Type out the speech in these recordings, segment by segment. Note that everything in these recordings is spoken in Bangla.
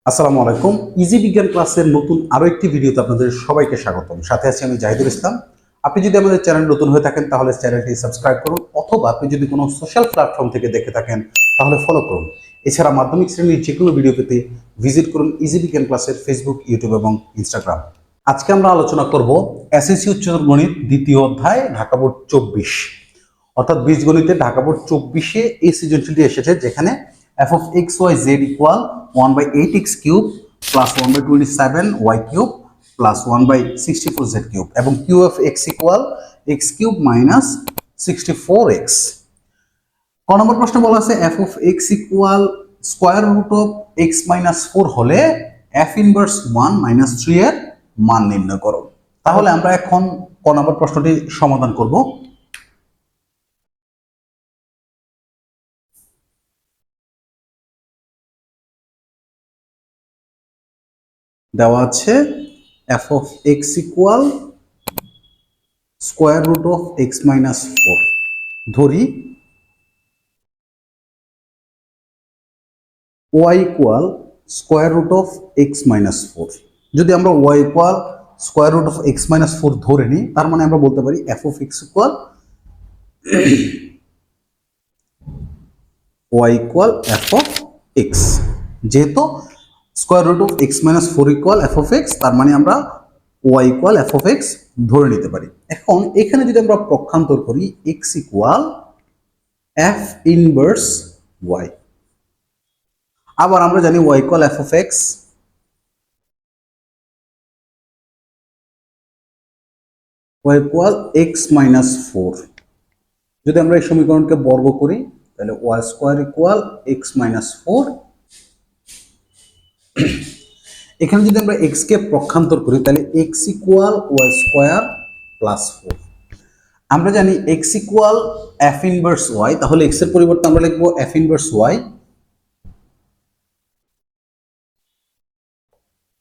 আসসালামু আলাইকুম। ইজি বিজ্ঞান ক্লাসের নতুন আরো একটি ভিডিওতে আপনাদের সবাইকে স্বাগতম। সাথে আছি আমি জাহিদুল ইসলাম। আপনি যদি আমাদের চ্যানেল নতুন হয়ে থাকেন তাহলে চ্যানেলটি সাবস্ক্রাইব করুন, অথবা আপনি যদি কোনো সোশ্যাল প্ল্যাটফর্ম থেকে দেখে থাকেন তাহলে ফলো করুন। এছাড়া মাধ্যমিক শ্রেণীর যে কোনো ভিডিও পেতে ভিজিট করুন ইজি বিজ্ঞান ক্লাসের ফেসবুক, ইউটিউব এবং ইনস্টাগ্রাম। আজকে আমরা আলোচনা করব এসএসসি উচ্চতর গণিত দ্বিতীয় অধ্যায় ঢাকা বোর্ড 24, অর্থাৎ বীজগণিতে ঢাকা বোর্ড 24-এ এই সৃজনশীলটি এসেছে, যেখানে f of x y z equal 1/8x cube plus 1/27y cube plus 1/64z cube এবং q of x equal x cube minus 64x। ক নম্বর প্রশ্ন বলা আছে f of x equal square root of x minus 4 হলে f inverse 1 minus 3 এর মান নির্ণয় করো। তাহলে আমরা এখন ক নম্বর প্রশ্নটি সমাধান করব। দেওয়া আছে f of x equal square root of x minus 4, ধরি y equal square root of x minus 4। যদি আমরা y equal square root of x minus 4 ধরে নিই, তার মানে আমরা বলতে পারি f of x equal y equal f of x। যেহেতু square root of x minus 4 equal f of x, তার মানে আমরা y equal f of x ধরে নিতে পারি। এখন এখানে যদি আমরা পক্ষান্তর করি x equal f inverse y, আবার আমরা জানি y equal f of x, y equal x minus 4। যদি আমরা এই সমীকরণকে বর্গ করি তাহলে y square equal x minus 4। এখানে যদি আমরা x কে পক্ষান্তর করি তাহলে x equal y square plus 4। আমরা জানি x equal f inverse y, তাহলে x এর পরিবর্তে আমরা লিখব f inverse y,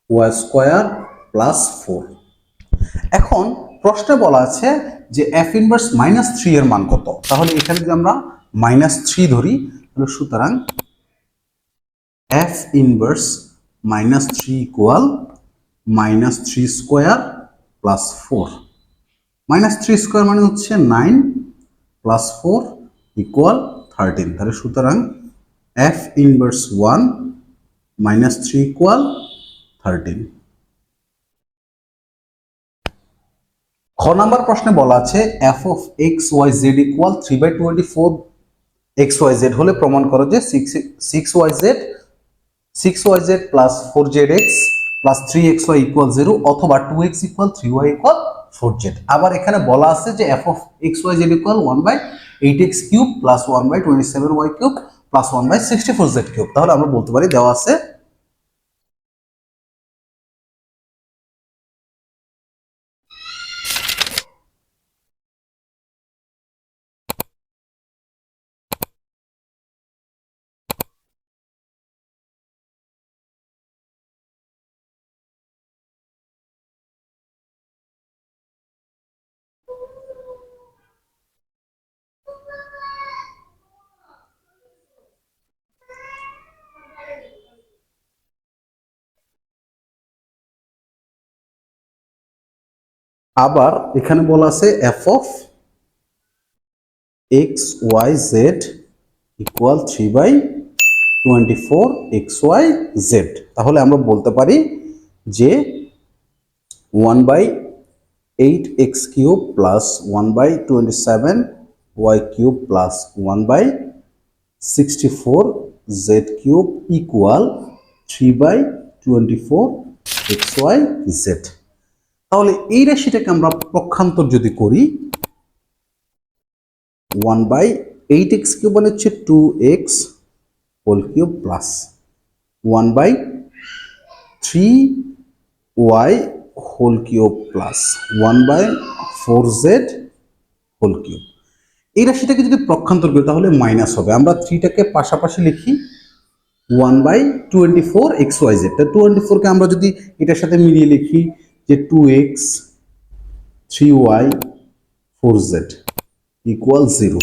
y square plus 4। এখন প্রশ্নে বলা আছে যে f inverse minus 3 এর মান কত। তাহলে এখানে যদি আমরা -3 ধরি তাহলে সুতরাং f inverse minus 3 equal -3 square plus 4। -3 square মানে হচ্ছে 9 plus 4 equal 13। তাহলে সুতরাং f inverse 1 -3 equal 13। খ নাম্বার প্রশ্নে বলা আছে f of x y z equal 3/24 xyz হলে প্রমাণ করো যে 6yz plus 4zx plus 3xy equal 0 অথবা 2x equal 3y equal 4z। আবার এখানে বলা আছে যে f of xyz equal 1/8x cube plus 1/27y cube plus 1/64z cube। তাহলে আমরা বলতে পারি দেওয়া আছে আবার এখানে বলা আছে f of x y z equal 3/24 xy z। তাহলে আমরা বলতে পারি যে 1/8x cube plus 1/27y cube plus 1/64z cube equal 3/24 xy z। তাহলে এই রাশিটাকে আমরা পক্ষান্তর যদি করি 1/8x কিউব মানে হচ্ছে 2x whole cube plus 1/3y whole cube plus 1/4z whole cube. এই রাশিটাকে যদি পক্ষান্তর করি তাহলে মাইনাস হবে। আমরা 3টাকে পাশাপাশি লিখি 1/24 xyz। 24 কে আমরা যদি এটার সাথে মিলিয়ে লিখি যে 2x 3y 4z equal 0।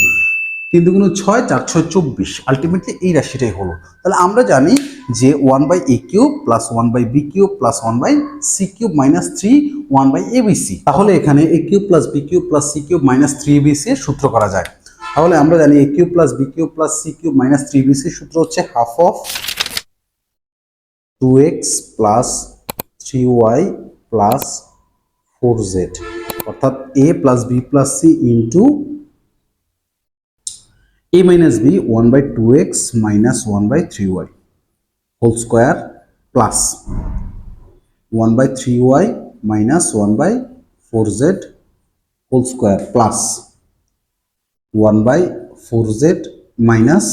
3 × 6 = 4 × 6 = 24। Ultimately এই রাশিটাই হলো। তাহলে আমরা জানি যে 1/a³ plus 1/b³ plus 1/c³ minus 3 1/abc। তাহলে এখানে a³ plus b³ plus c³ minus 3abc এর সূত্র করা যায়। তাহলে আমরা জানি a³ plus b³ plus c³ minus 3abc এর সূত্র হচ্ছে half of 2x plus 3y plus 4z, অর্থাৎ a plus b plus c into a minus b 1/2x minus 1/3y whole square plus 1/3y minus 1/4z whole square plus 1/4z minus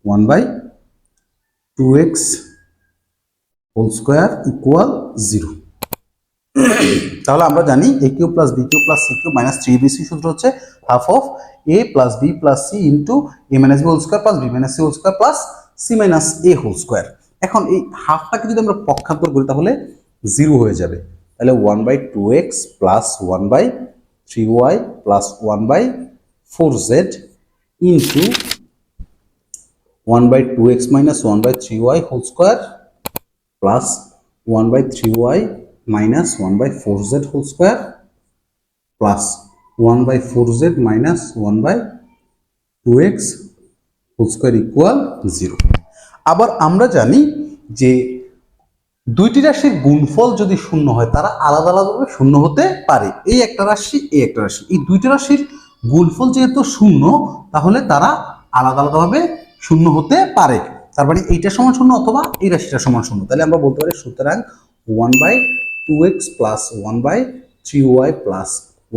1/2x whole square equal 0। তাহলে আমরা জানি a³ plus b³ plus c³ minus 3abc সূত্র হচ্ছে half of a plus b plus c into a minus b whole square plus b minus c whole square plus c minus a whole square. এখন এই হাফটাকে যদি আমরা পক্ষান্তর করি তাহলে 0 হয়ে যাবে। তাহলে 1/2x plus 1/3y plus 1/4z into 1/2x minus 1/3y whole square plus 1/3y minus 1/4z whole square plus 1/4z minus 1/2x whole square equal 0। আবার আমরা জানি যে দুইটি রাশির গুণফল যদি শূন্য হয় তারা আলাদা আলাদাভাবে শূন্য হতে পারে। এই একটা রাশি, এই একটা রাশি, এই দুইটা রাশির গুণফল যেহেতু শূন্য তাহলে তারা আলাদা আলাদাভাবে শূন্য হতে পারে। তার মানে এইটা সমান শূন্য অথবা এই রাশিটা সমান শূন্য। তাহলে আমরা বলতে পারি সুতরাং 1/2x plus 1/3y plus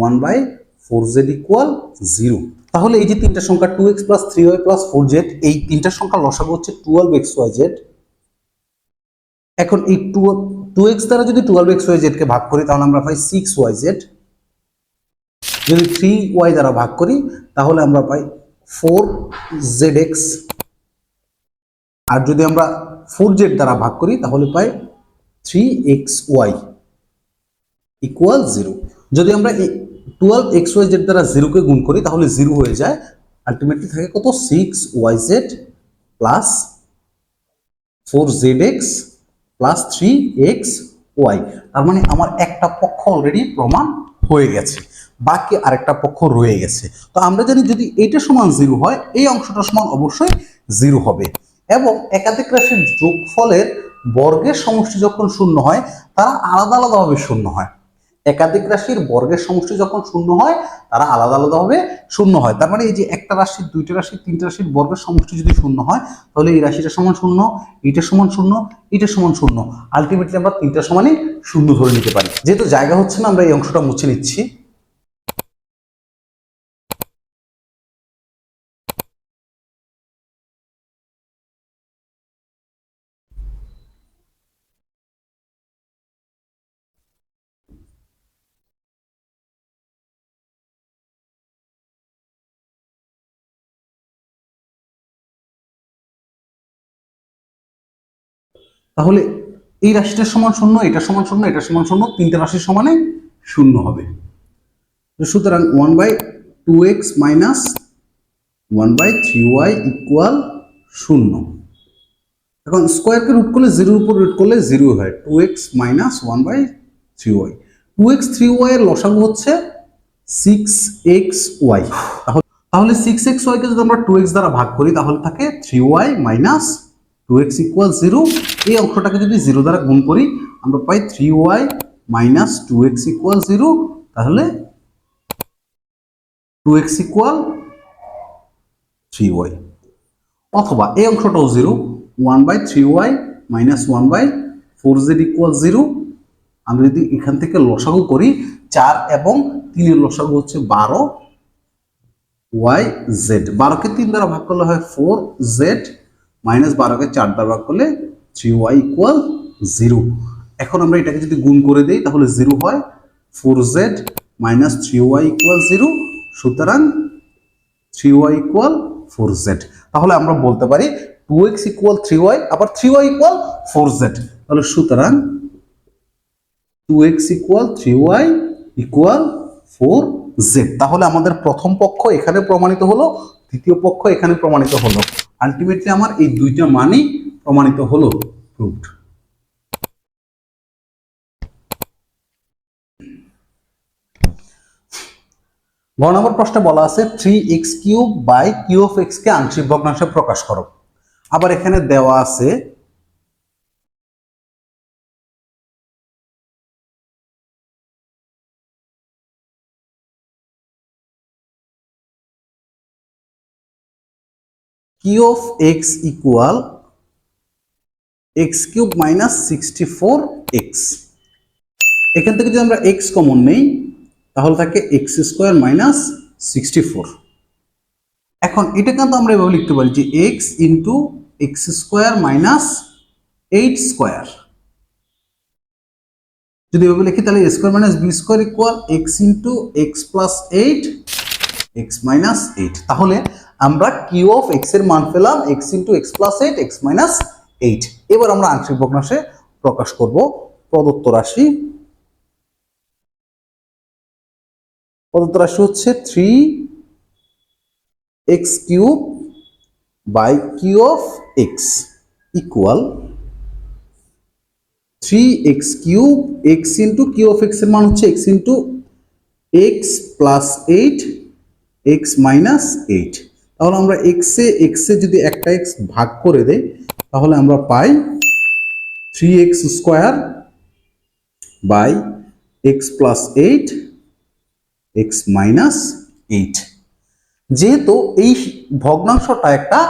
1/4z equal 0। তাহলে এই যে তিনটা সংখ্যা 2x plus 3y plus 4z, এই তিনটা সংখ্যা লসাগু হচ্ছে 12xyz। এখন এই 2x দ্বারা যদি 12xyz কে ভাগ করি তাহলে আমরা পাই 6yz। যদি 3y দ্বারা ভাগ করি তাহলে আমরা পাই 4zx। আর যদি আমরা 4z দ্বারা ভাগ করি তাহলে পাই 3xy ইকুয়াল 0। যদি আমরা 12xyz দ্বারা 0 কে গুণ করি তাহলে 0 হয়ে যায়। আলটিমেটলি থাকে কত? 6yz plus 4zx plus 3xy। তার মানে আমার একটা পক্ষ অলরেডি প্রমাণ হয়ে গেছে, বাকি আরেকটা পক্ষ রয়ে গেছে। তো আমরা জানি যদি এইটা সমান 0 হয় এই অংশটা সমান অবশ্যই 0 হবে। এবং একাধিক রাশির যোগফলের বর্গের সমষ্টি যখন শূন্য হয় তারা আলাদা আলাদাভাবে শূন্য হয়। একাধিক রাশির বর্গের সমষ্টি যখন শূন্য হয় তারা আলাদা আলাদাভাবে শূন্য হয়। তার মানে এই যে একটা রাশির, দুইটা রাশির, তিনটা রাশির বর্গের সমষ্টি যদি শূন্য হয় তাহলে এই রাশিটা সমান শূন্য, এইটা সমান শূন্য, এইটা সমান শূন্য। আলটিমেটলি আমরা তিনটা সমানই শূন্য ধরে নিতে পারি। যেহেতু জায়গা হচ্ছে না আমরা এই অংশটা মুছে নিচ্ছি। তাহলে এই রাশিটার সমান শূন্য, এটা সমান শূন্য, এটা সমান শূন্য, তিনটা রাশির সমানে শূন্য হবে। সুতরাং 1/2x মাইনাস 1/3y ইকুয়াল 0। এখন স্কোয়ারকে রুট করলে 0 উপর রুট করলে 0 হয়। 2x minus 1/3y, 2x 3y এর লসাগু হচ্ছে 6xy। তাহলে 6xy কে যদি আমরা 2x দ্বারা ভাগ করি তাহলে থাকে 3y মাইনাস 2x ইকুয়াল 0। এই অংশটাকে যদি 0 দ্বারা গুণ করি আমরা পাই 3y মাইনাস 2x ইকুয়াল 0। তাহলে 2x ইকুয়াল 3y। অথবা এই অংশটাও 0, 1/3y মাইনাস 1/4z ইকুয়াল 0। আমরা যদি এখান থেকে লসাগু করি 4 এবং 3 এর লসাগু হচ্ছে 12yz। 12 কে 3 দ্বারা ভাগ করলে হয় 4z মাইনাস 12 কে 4 দ্বারা ভাগ করলে 3y ইকুয়াল 0। এখন আমরা এটাকে যদি গুণ করে দেই তাহলে 0 হয়। 4z minus 3y equal 0। সুতরাং 3y ইকুয়াল 4z। তাহলে আমরা বলতে পারি 2x ইকুয়াল 3y, আবার 3y ইকুয়াল 4z। তাহলে সুতরাং 2x equal 3y equal 4z। তাহলে আমাদের প্রথম পক্ষ এখানে প্রমাণিত হলো, দ্বিতীয় পক্ষ এখানে প্রমাণিত হলো। আলটিমেটলি আমার এই দুইটা মানই প্রমাণিত হলো। প্রুভড। গ নম্বর প্রশ্নে বলা আছে 3x³ by q of x কে আংশিক ভগ্নাংশে প্রকাশ করো। আবার এখানে দেওয়া আছে q of x equal x³ minus 64x। এখান থেকে যদি আমরা x কমন নেই তাহলে থাকে x² মাইনাস 64। এখন এটা কিন্তু আমরা এভাবে লিখতে পারি যে x ইন্টু x² মাইনাস 8²। যদি এভাবে লিখি তাহলে a² minus b² equal x into x plus 8 x minus 8। তাহলে আমরা কিউ অফ x এর মান পেলাম x into x plus 8 x minus 8। এবার আমরা আংশিক ভগ্নাংশে প্রকাশ করব প্রদত্ত রাশি। প্রদত্ত রাশি হচ্ছে 3x³ by q of x equal 3x³ x into q of x এর মান হচ্ছে x into x plus 8 x minus 8। তাহলে আমরা x এ যদি একটা x ভাগ করে দেই তাহলে আমরা পাই 3x² by x plus 8 x minus 8। যেহেতু এই ভগ্নাংশটা একটা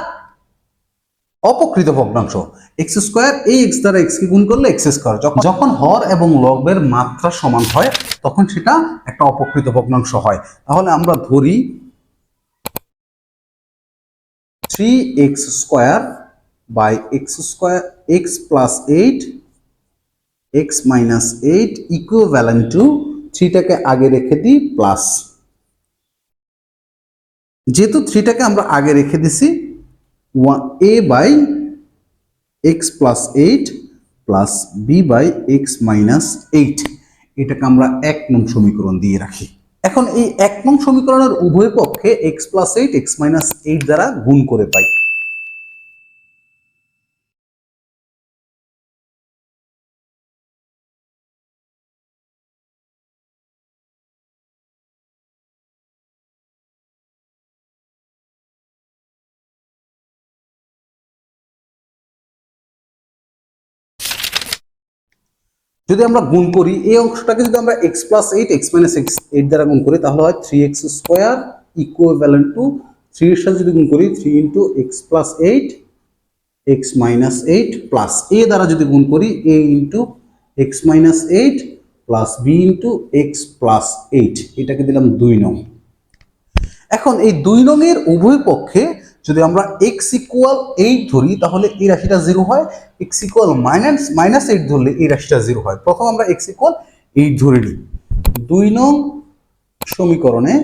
অপকৃত ভগ্নাংশ, x² এই x দ্বারা x কে গুণ করলে x²। যখন হর এবং লবের মাত্রা সমান হয় তখন সেটা একটা অপকৃত ভগ্নাংশ হয়। তাহলে আমরা ধরি 3x² by x plus 8 x minus 8 equivalent to 3টাকে আগে রেখে দিই প্লাস, যেহেতু 3টাকে আমরা আগে রেখে দিছি a by x plus 8 plus b by x minus 8, এটাকে আমরা 1 নং সমীকরণ দিয়ে রাখি। এখন এই 1 নং সমীকরণের উভয় পক্ষে x প্লাস 8 x মাইনাস 8 দ্বারা গুণ করে পাই। যদি আমরা গুণ করি এই অংশটাকে যদি আমরা x প্লাস 8 x মাইনাস 8 দ্বারা গুণ করি তাহলে হয় 3x² ইকুইভ্যালেন্ট টু 3 এর সাথে যদি গুণ করি 3 into x plus 8 x minus 8 plus a দ্বারা যদি গুণ করি a into x minus 8 plus b into x plus 8, এটাকে দিলাম 2 নং। এখন এই 2 নং এর উভয় পক্ষে যদি আমরা x ইকুয়াল 8 ধরি তাহলে এই রাশিটা 0 হয়, x ইকুয়াল মাইনাস 8 ধরলে এই রাশিটা 0 হয়। প্রথম আমরা x ইকুয়াল 8 ধরে নিই। 2 নং সমীকরণে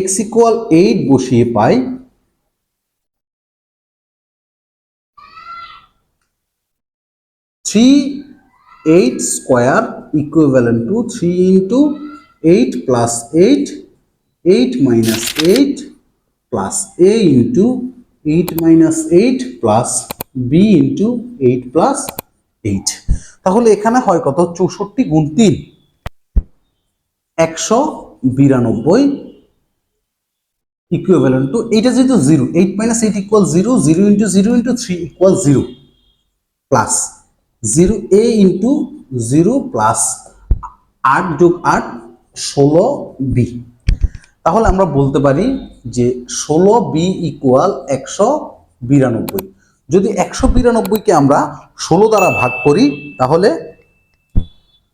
x ইকুয়াল 8 বসিয়ে পাই 3/8² equivalent to 3 into 8 plus 8 8 minus 8 plus a into 8 minus 8 plus b into 8 plus 8। তাহলে এখানে হয় কত 64 গুণ 3 192 ইকুইভ্যালেন্ট টু এটা যেহেতু 0 8 minus 8 equal 0 0 into 0 into 3 equal 0 plus 0 a into 0 plus 8 যোগ 8 16b। তাহলে আমরা বলতে পারি যে 16b ইকুয়াল 192। যদি 192 কে আমরা 16 দ্বারা ভাগ করি তাহলে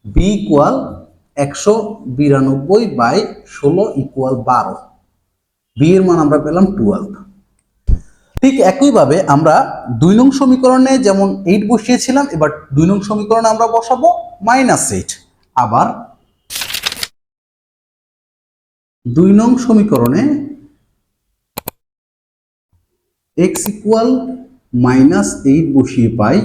b equal 192 by 16 equal 12, b এর মান আমরা পেলাম 12। ঠিক একইভাবে আমরা 2 নং সমীকরণে যেমন 8 বসিয়েছিলাম এবার 2 নং সমীকরণে আমরা বসাবো -8। আবার 2 নং সমীকরণে x ইকুয়াল -8 বসিয়ে পাই,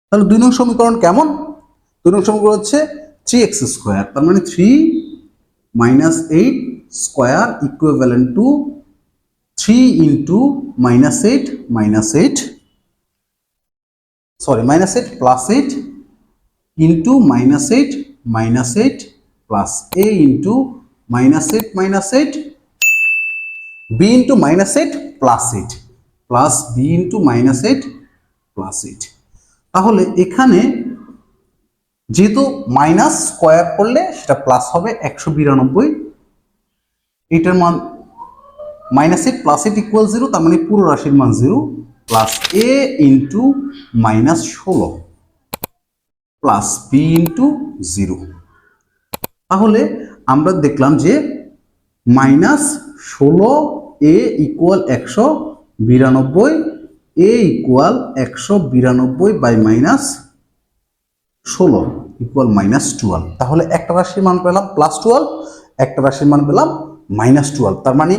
তাহলে 2 নং সমীকরণ কেমন? 2 নং সমীকরণ হচ্ছে 3x², তার মানে 3 - 8 square equivalent to 3 into -8 -8 sorry -8 plus 8 into -8 -8 plus a into -8 -8 b into -8 plus 8 plus b into -8 plus 8। তাহলে এখানে যেহেতু মাইনাস স্কোয়ার করলে সেটা প্লাস হবে 192, এটার মান -8 প্লাস 8 ইকুয়াল 0, তার মানে পুরো রাশির মান 0 plus a into -16 plus b into 0। তাহলে আমরা দেখলাম যে -16 a equal 192, a equal 192 by -16 equal -12। তাহলে একটা রাশির মান পেলাম +12, একটা রাশির মান পেলাম -12, তার মানে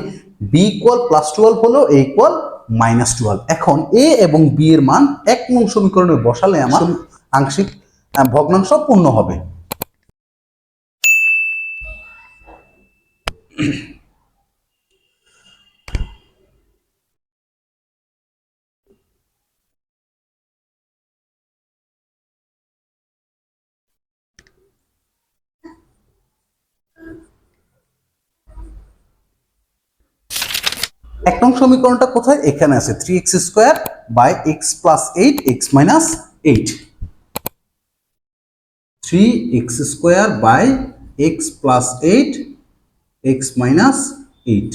b ইকুয়াল +12 হলো a ইকুয়াল -12। এখন a এবং b এর মান 1 নং সমীকরণে বসালে আমার আংশিক ভগ্নাংশ পূর্ণ হবে। এক নং সমীকরণটা কোথায়? এখানে আছে 3x² by x plus 8 x minus 8, 3x² by x plus 8 x minus 8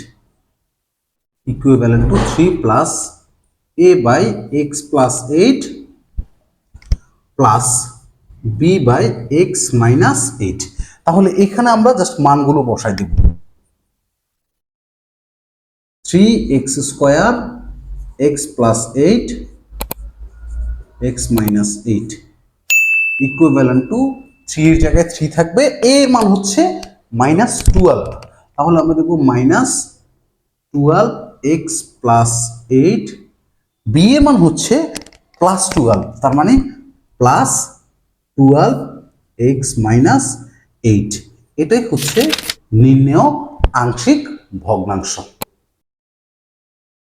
equivalent to 3 plus a by x plus 8 plus b by x minus 8। তাহলে এখানে আমরা জাস্ট মানগুলো বসাই দেব। 3x² x plus 8 x minus 8 equivalent to 3 এর জায়গায় 3 থাকবে, a এর মান হচ্ছে -12, তাহলে আমরা দেখব -12 x প্লাস 8, b এর মান হচ্ছে +12, তার মানে +12 x মাইনাস 8। এটাই হচ্ছে নির্ণেয় আংশিক ভগ্নাংশ।